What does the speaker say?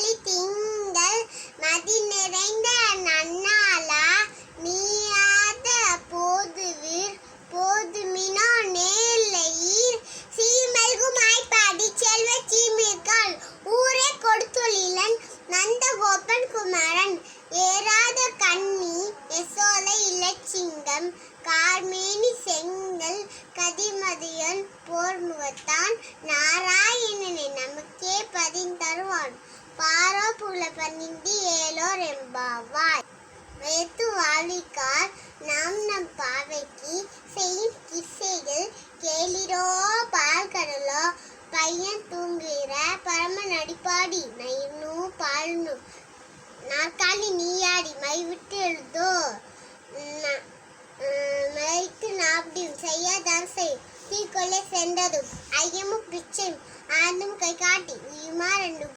மார்கழி திங்கள் மதி நிறைந்த நன்னாளா நீயாத போதுமினோ நேலையீர் சீமல்குமாய் பாடி செல்வ சீமிர்கள் ஊரே கொடுத்தொழிலன் நந்தகோபன் குமரன் ஏறாத கண்ணி யசோதை இளச்சிங்கம் கார்மேனி செங்கல் கதிமதியன் போர் முகத்தான் நாராயணனை நமக்கே பதிந்தருவான் பாரோ புல பன்னிந்தி ஏலோர் எம்பாவாய் வேத்து வாழிக்கார் நம் பாவைக்கு செய்யும் கிசைகள் கேளிரோ பால்கடலோ பையன் தூங்குகிற பரம நடிப்பாடி நயினு பால்னு நாற்காலி நீயாடி மை விட்டு எழுதோ மைக்கு நாப்டியும் செய்யாதாசை தீக்கொள்ளை சென்றதும் ஐயமும் பிச்சையும் ஆண்டும் கை காட்டி உயுமா ரெண்டு